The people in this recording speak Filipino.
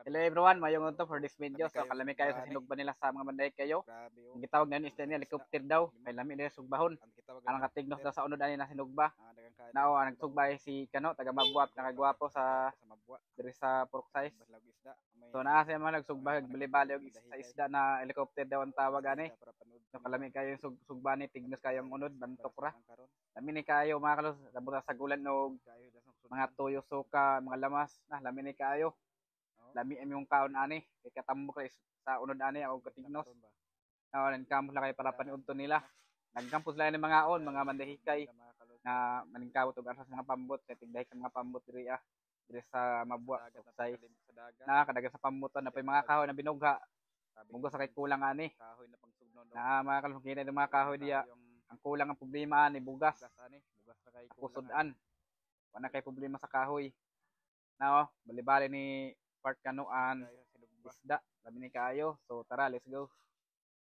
Hello everyone, mayong unto for this video. So kalami kayo sa sinugba nila sa mga banday kayo. Ang gitawag ngayon is nila helicopter daw. May lami nila sugbahon. Ang katignos daw sa unod ani na sinugba. Nao ang nagsugbay si Kano taga Mabuat nakagwapo sa diri sa pork size. So naa siya mga nagsugbay bali-bali og sa isda na helicopter daw ang tawag ani. So kalami kayo yung sugba ni tignos kayo ang unod bantok ra. Lami ni kayo mga kalos labot sa gulan og mga tuyo suka, mga lamas. Lami ni kayo. Lami am yung kaon ani kay katambok sa unod ani o katignos nan kamo lang kay para paniudto nila nagkampos lang ng mga mga mandahikay na maningkawot og asas mga pambot kay tigday ka mga pambot diri sa Mabua size na kadagan sa pambuton na pay mga kahoy na binugha munggo sa kay kulang ani na mga kalungkina ng mga kahoy diya ang kulang ang problema ani bugas kusudan wala kay problema sa kahoy na bali-bali ni part kanuan isda labi ni kayo so tara let's go